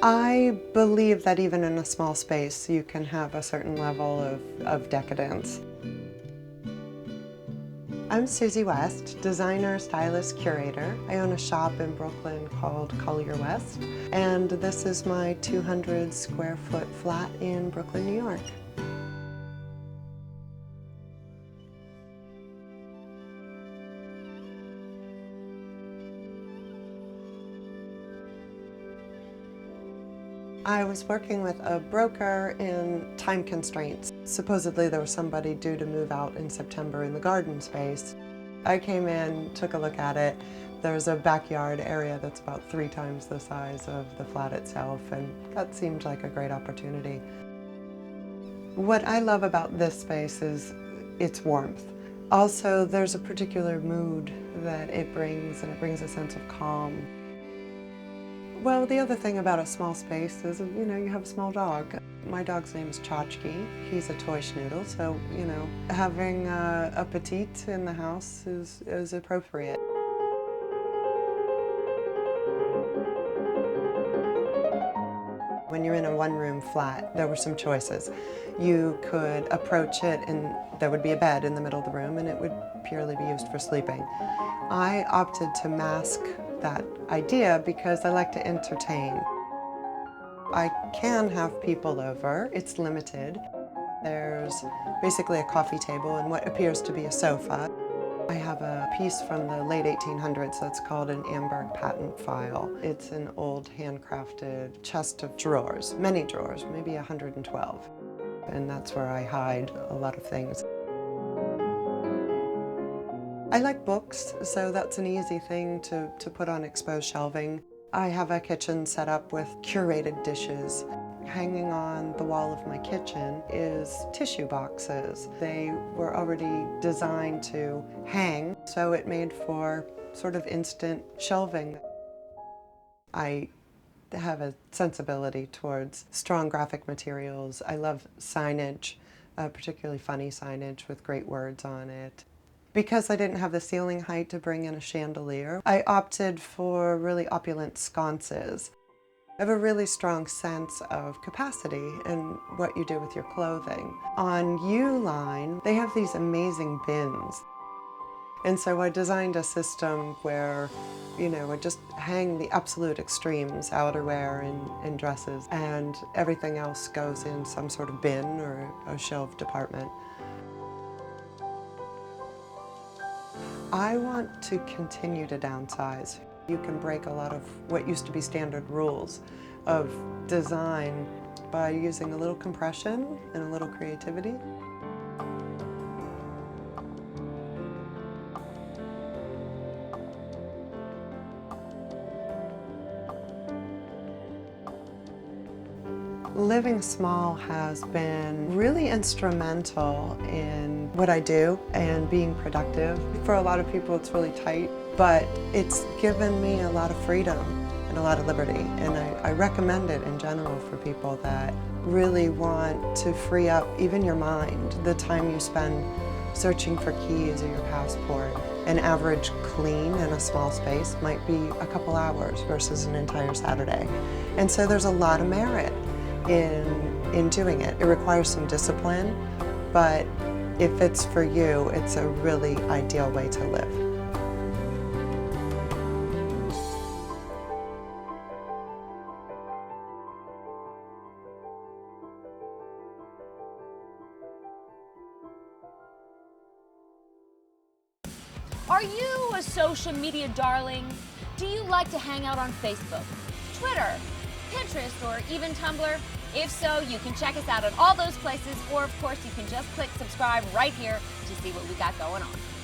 I believe that even in a small space you can have a certain level of decadence. I'm Suzi West, designer, stylist, curator. I own a shop in Brooklyn called Suzi West, and this is my 200 square foot flat in Brooklyn, New York. I was working with a broker in time constraints. Supposedly there was somebody due to move out in September in the garden space. I came in, took a look at it. There's a backyard area that's about 3 times the size of the flat itself, and that seemed like a great opportunity. What I love about this space is its warmth. Also, there's a particular mood that it brings, and it brings a sense of calm. Well, the other thing about a small space is, you have a small dog. My dog's name is Tchotchke. He's a toy schnoodle, so, having a petite in the house is appropriate. When you're in a one-room flat, there were some choices. You could approach it and there would be a bed in the middle of the room and it would purely be used for sleeping. I opted to mask that idea because I like to entertain. I can have people over, it's limited. There's basically a coffee table and what appears to be a sofa. I have a piece from the late 1800s that's called an Amberg patent file. It's an old handcrafted chest of drawers, many drawers, maybe 112. And that's where I hide a lot of things. I like books, so that's an easy thing to put on exposed shelving. I have a kitchen set up with curated dishes. Hanging on the wall of my kitchen is tissue boxes. They were already designed to hang, so it made for sort of instant shelving. I have a sensibility towards strong graphic materials. I love signage, particularly funny signage with great words on it. Because I didn't have the ceiling height to bring in a chandelier, I opted for really opulent sconces. I have a really strong sense of capacity in what you do with your clothing. On U-line, they have these amazing bins. And so I designed a system where, I just hang the absolute extremes, outerwear and dresses, and everything else goes in some sort of bin or a shelf department. I want to continue to downsize. You can break a lot of what used to be standard rules of design by using a little compression and a little creativity. Living small has been really instrumental in what I do and being productive. For a lot of people it's really tight, but it's given me a lot of freedom and a lot of liberty, and I recommend it in general for people that really want to free up even your mind. The time you spend searching for keys or your passport, an average clean in a small space might be a couple hours versus an entire Saturday. And so there's a lot of merit in doing it. It requires some discipline, but if it's for you, it's a really ideal way to live. Are you a social media darling? Do you like to hang out on Facebook, Twitter, Pinterest, or even Tumblr? If so, you can check us out at all those places, or of course you can just click subscribe right here to see what we got going on.